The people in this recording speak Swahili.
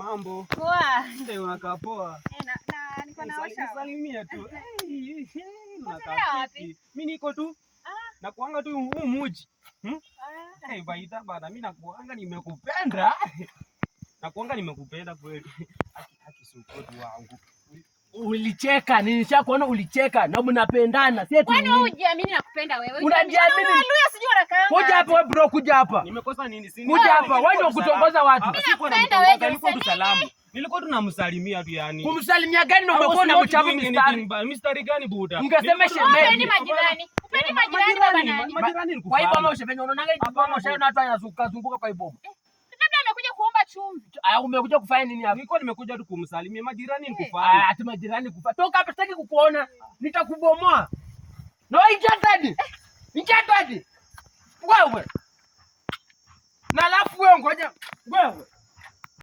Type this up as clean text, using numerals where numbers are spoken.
Mambo. Poa. Ndio unakaa poa. Niko naosha. Salimia tu. Unakaa wapi? Mimi niko tu. Nakuanga tu huu muji. Baita bana, mimi nakuanga nimekupenda. Nakuanga nimekupenda kweli. Haki support wangu. Ulicheka, nilishakuona ulicheka na mnapendana. Si eti kwani wewe hujiamini nakupenda wewe? Unajiamini? Wewe sijui unakaanga. Kuja hapa wewe bro, kuja hapa. Nimekosa nini? Kuja hapa, wewe ndio kutongoza watu. Nilikuwa tu salamu. Nilikuwa tunamsalimia tu yani. Kumsalimia gani na umekuwa na mchavu mistari? Mistari gani buda? Ungesema shemeji. Majirani. Upeni majirani baba nani? Majirani ni kwa iboma ushevenye unaonanga iboma ushaona watu wanazunguka zunguka kwa iboma. Labda amekuja kuomba chumvi. Aya, umekuja kufanya nini hapa? Nilikuwa nimekuja tu kumsalimia. Majirani ni kufanya. Ati majirani kufa. Toka hapa, sitaki kukuona. Nitakubomoa. No injatadi. Injatadi. Wewe. Na alafu wewe ngoja.